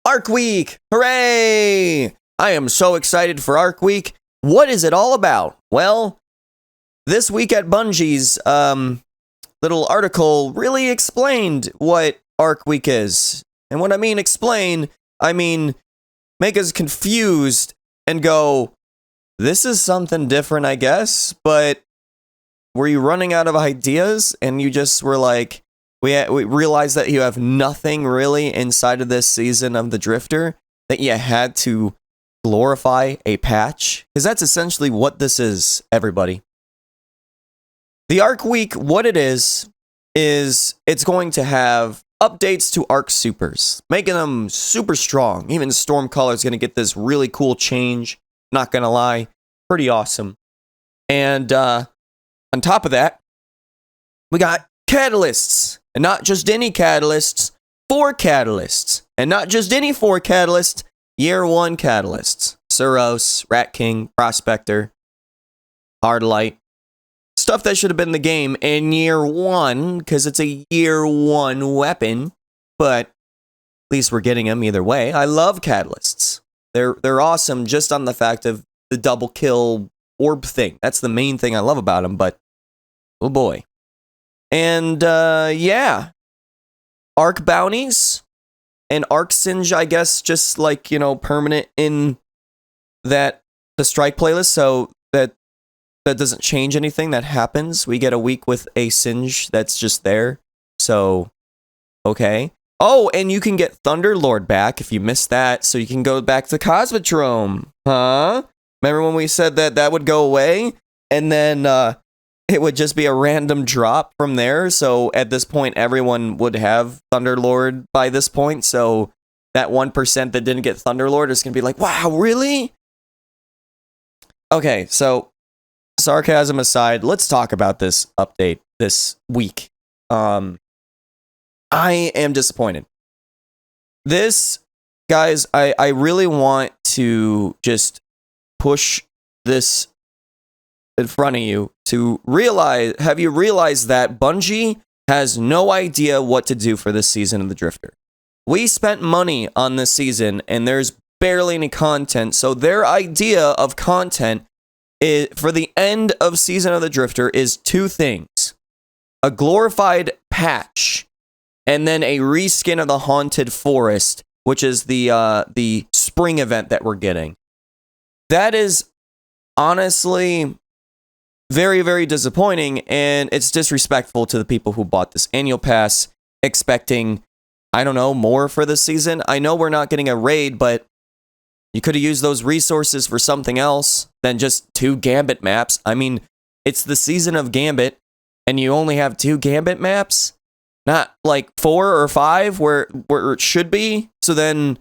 Arc Week! Hooray! I am so excited for Arc Week. What is it all about? Well, this week at Bungie's little article really explained what Arc Week is. And when I mean explain, I mean make us confused and go, this is something different, I guess, but were you running out of ideas and you just were like, we realized that you have nothing really inside of this season of the Drifter, that you had to glorify a patch? Because that's essentially what this is, everybody. The Arc Week, what it is it's going to have updates to Arc Supers, making them super strong. Even Stormcaller is going to get this really cool change. Not going to lie, pretty awesome. And on top of that, we got catalysts. And not just any catalysts, 4 catalysts. And not just any 4 catalysts, Year 1 catalysts. Suros, Rat King, Prospector, Hardlight. Stuff that should have been in the game in Year 1, because it's a Year 1 weapon. But at least we're getting them either way. I love catalysts. They're awesome just on the fact of the double kill orb thing. That's the main thing I love about them, but oh boy. And yeah, Arc bounties and Arc Singe, I guess, just like, you know, permanent in the strike playlist, so that doesn't change anything that happens. We get a week with a Singe that's just there. So okay. Oh, and you can get Thunderlord back if you missed that, so you can go back to Cosmodrome. Huh? Remember when we said that would go away? And then it would just be a random drop from there. So at this point, everyone would have Thunderlord by this point. So that 1% that didn't get Thunderlord is going to be like, wow, really? Okay, so sarcasm aside, let's talk about this update this week. I am disappointed. This, guys, I really want to just push this in front of you to realize, have you realized that Bungie has no idea what to do for this season of the Drifter? We spent money on this season and there's barely any content, so their idea of content for the end of season of the Drifter is 2 things. A glorified patch and then a reskin of the Haunted Forest, which is the spring event that we're getting. That is honestly very, very disappointing, and it's disrespectful to the people who bought this annual pass expecting, I don't know, more for this season. I know we're not getting a raid, but you could have used those resources for something else than just 2 Gambit maps. I mean, it's the season of Gambit, and you only have 2 Gambit maps? Not like 4 or 5 where it should be? So then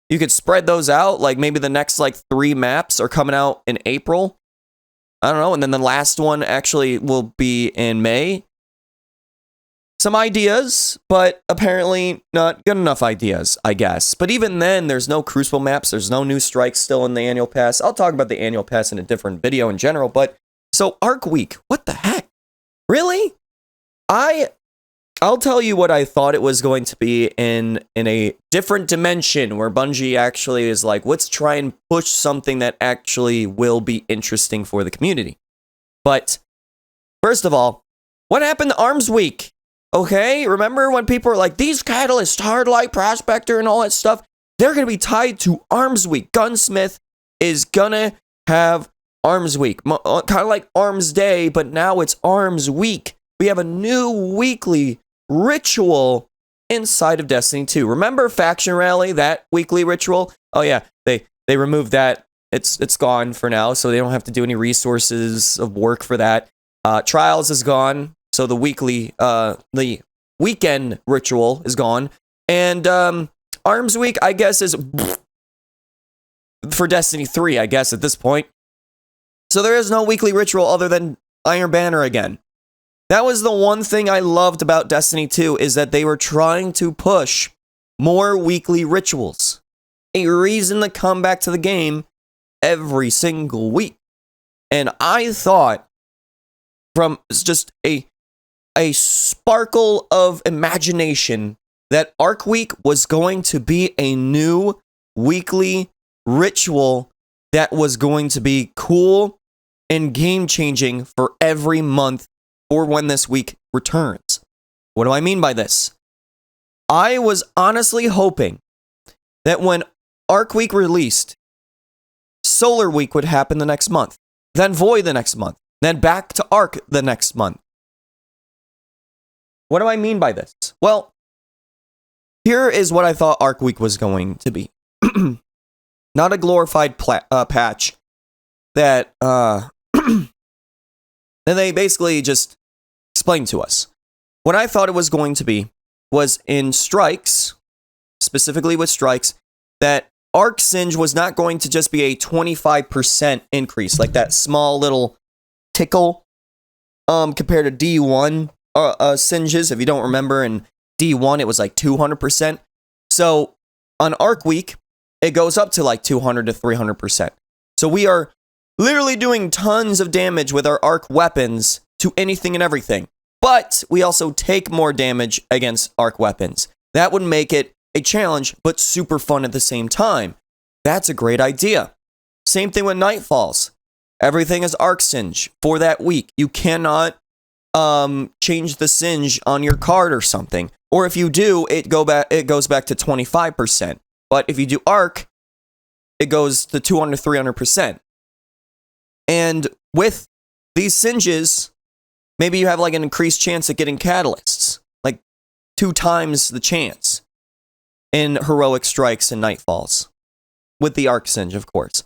you could spread those out, like maybe the next like 3 maps are coming out in April. I don't know, and then the last one actually will be in May. Some ideas, but apparently not good enough ideas, I guess. But even then, there's no Crucible maps, there's no new strikes still in the annual pass. I'll talk about the annual pass in a different video in general, but so Arc Week, what the heck? Really? I'll tell you what I thought it was going to be in a different dimension where Bungie actually is like, let's try and push something that actually will be interesting for the community. But first of all, what happened to Arms Week? Okay, remember when people were like, these catalysts, Hardlight, Prospector, and all that stuff, they're going to be tied to Arms Week. Gunsmith is going to have Arms Week. Kind of like Arms Day, but now it's Arms Week. We have a new weekly ritual inside of Destiny 2. Remember Faction Rally, that weekly ritual? Oh yeah, they removed that. It's gone for now, so they don't have to do any resources of work for that. Trials is gone, so the weekend ritual is gone. And Arms Week, I guess, is for Destiny 3, I guess, at this point. So there is no weekly ritual other than Iron Banner again. That was the one thing I loved about Destiny 2, is that they were trying to push more weekly rituals. A reason to come back to the game every single week. And I thought, from just a sparkle of imagination, that Arc Week was going to be a new weekly ritual that was going to be cool and game-changing for every month or when this week returns. What do I mean by this? I was honestly hoping that when Arc Week released, Solar Week would happen the next month, then Void the next month, then back to Arc the next month. What do I mean by this? Well, here is what I thought Arc Week was going to be. Not a glorified patch that that they basically just explained to us. What I thought it was going to be was in strikes, specifically with strikes, that Arc Singe was not going to just be a 25% increase, like that small little tickle compared to D1 Singes. If you don't remember, in D1 it was like 200%. So on Arc Week, it goes up to like 200 to 300%. So we are literally doing tons of damage with our arc weapons to anything and everything. But we also take more damage against arc weapons. That would make it a challenge, but super fun at the same time. That's a great idea. Same thing with Nightfalls. Everything is arc singe for that week. You cannot change the singe on your card or something. Or if you do, it goes back to 25%. But if you do arc, it goes to 200, 300%. And with these singes, maybe you have like an increased chance of getting catalysts, like 2 times the chance in heroic strikes and nightfalls, with the arc singe, of course.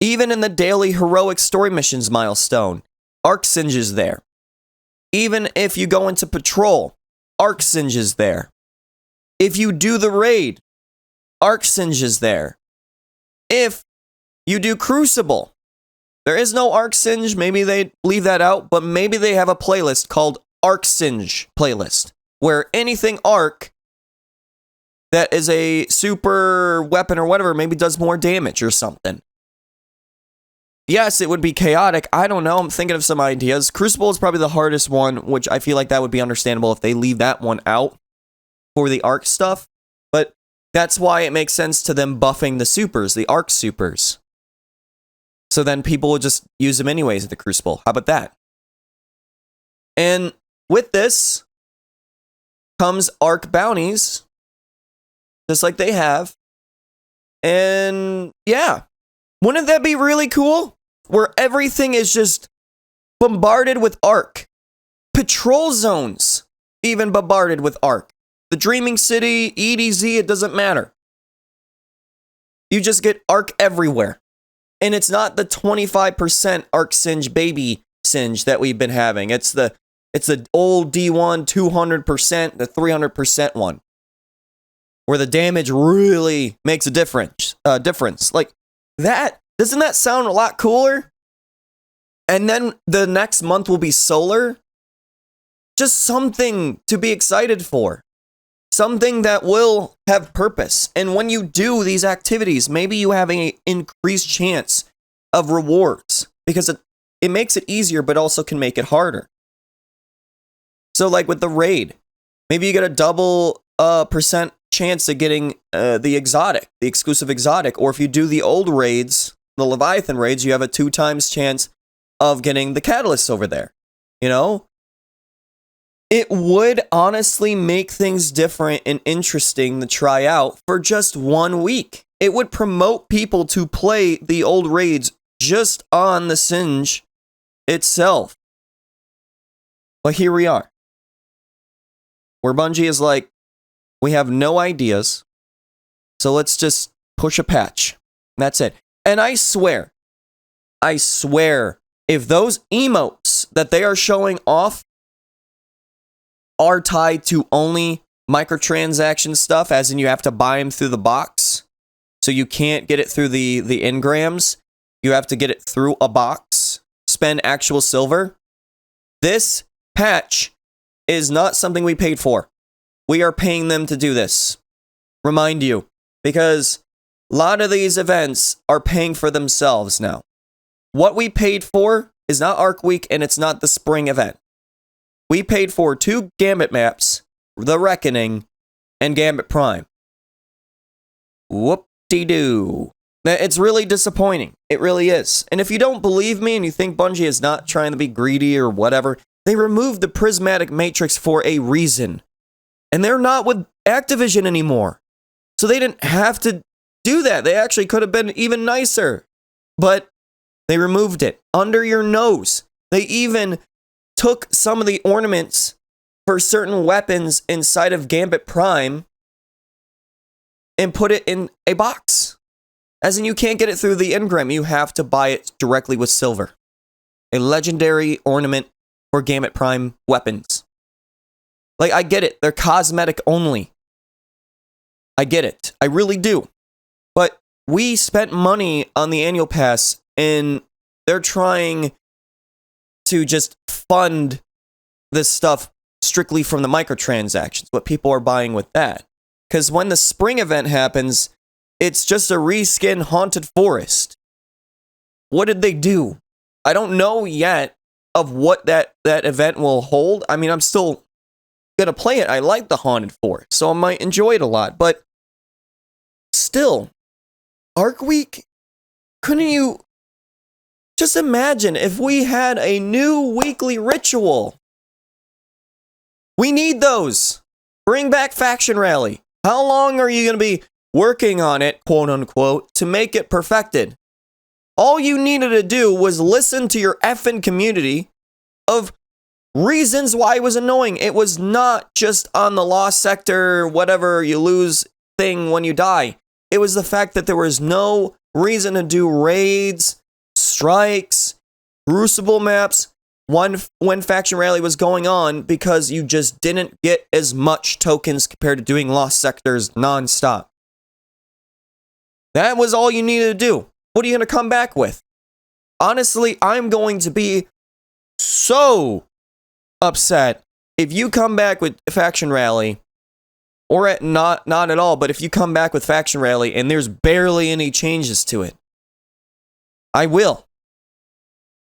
Even in the daily heroic story missions milestone, arc singe is there. Even if you go into patrol, arc singe is there. If you do the raid, arc singe is there. If you do crucible, there is no arc singe. Maybe they leave that out, but maybe they have a playlist called Arc Singe playlist, where anything arc that is a super weapon or whatever maybe does more damage or something. Yes, it would be chaotic. I don't know. I'm thinking of some ideas. Crucible is probably the hardest one, which I feel like that would be understandable if they leave that one out for the arc stuff. But that's why it makes sense to them buffing the supers, the arc supers. So then people will just use them anyways at the Crucible. How about that? And with this comes arc bounties, just like they have. And yeah, wouldn't that be really cool? Where everything is just bombarded with arc. Patrol zones even bombarded with arc. The Dreaming City, EDZ, it doesn't matter. You just get arc everywhere. And it's not the 25% arc singe baby singe that we've been having. It's the old D1 200%, the 300% one, where the damage really makes a difference. Like that, doesn't that sound a lot cooler? And then the next month will be solar. Just something to be excited for. Something that will have purpose. And when you do these activities, maybe you have an increased chance of rewards, because it makes it easier, but also can make it harder. So like with the raid, maybe you get a double percent chance of getting the exotic, the exclusive exotic. Or if you do the old raids, the Leviathan raids, you have a 2 times chance of getting the catalysts over there. You know? It would honestly make things different and interesting to try out for just 1 week. It would promote people to play the old raids just on the Singe itself. But here we are, where Bungie is like, we have no ideas, so let's just push a patch. That's it. And I swear, if those emotes that they are showing off are tied to only microtransaction stuff, as in you have to buy them through the box, so you can't get it through the engrams, you have to get it through a box, spend actual silver. This patch is not something we paid for. We are paying them to do this. Remind you, because a lot of these events are paying for themselves now. What we paid for is not Arc Week, and it's not the spring event. We paid for 2 Gambit maps, The Reckoning, and Gambit Prime. Whoop-de-doo. It's really disappointing. It really is. And if you don't believe me and you think Bungie is not trying to be greedy or whatever, they removed the prismatic matrix for a reason. And they're not with Activision anymore. So they didn't have to do that. They actually could have been even nicer. But they removed it under your nose. They even took some of the ornaments for certain weapons inside of Gambit Prime and put it in a box. As in, you can't get it through the engram. You have to buy it directly with silver. A legendary ornament for Gambit Prime weapons. Like, I get it. They're cosmetic only. I get it. I really do. But we spent money on the annual pass, and they're trying to just fund this stuff strictly from the microtransactions, what people are buying with that. Because when the spring event happens, it's just a reskin Haunted Forest. What did they do? I don't know yet of what that event will hold. I mean, I'm still gonna play it. I like the Haunted Forest, so I might enjoy it a lot. But still, Arc Week, couldn't you just imagine if we had a new weekly ritual? We need those. Bring back Faction Rally. How long are you going to be working on it, quote unquote, to make it perfected? All you needed to do was listen to your effing community of reasons why it was annoying. It was not just on the Lost Sector, whatever you lose thing when you die. It was the fact that there was no reason to do raids, strikes, Crucible maps when Faction Rally was going on, because you just didn't get as much tokens compared to doing Lost Sectors non-stop. That was all you needed to do. What are you going to come back with? Honestly, I'm going to be so upset if you come back with Faction Rally, or not at all, but if you come back with Faction Rally and there's barely any changes to it. I will.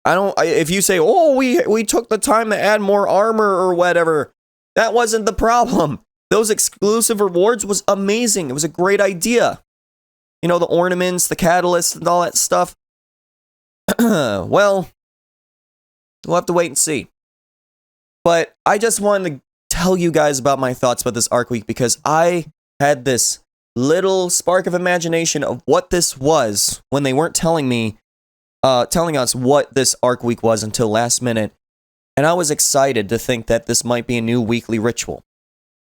If you say, oh, we took the time to add more armor or whatever, that wasn't the problem. Those exclusive rewards was amazing. It was a great idea. You know, the ornaments, the catalysts, and all that stuff. Well, we'll have to wait and see. But I just wanted to tell you guys about my thoughts about this Arc Week, because I had this little spark of imagination of what this was when they weren't telling us what this Arc Week was until last minute. And I was excited to think that this might be a new weekly ritual.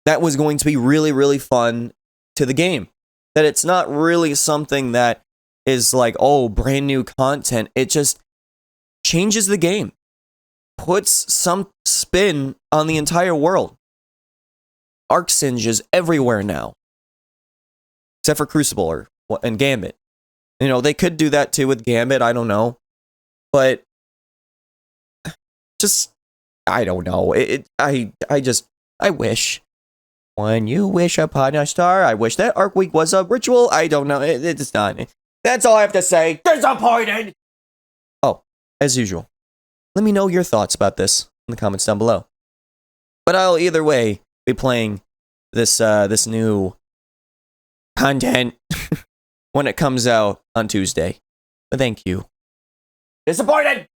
That was going to be really, really fun to the game. That it's not really something that is like, oh, brand new content. It just changes the game. Puts some spin on the entire world. Arc Singe is everywhere now. Except for Crucible and Gambit. You know, they could do that too with Gambit, I don't know. But just, I don't know. I wish. When you wish upon a star, I wish that Arc Week was a ritual. I don't know. It's not. That's all I have to say. Disappointed! Oh, as usual. Let me know your thoughts about this in the comments down below. But I'll either way be playing this new content when it comes out on Tuesday. But thank you. Disappointed!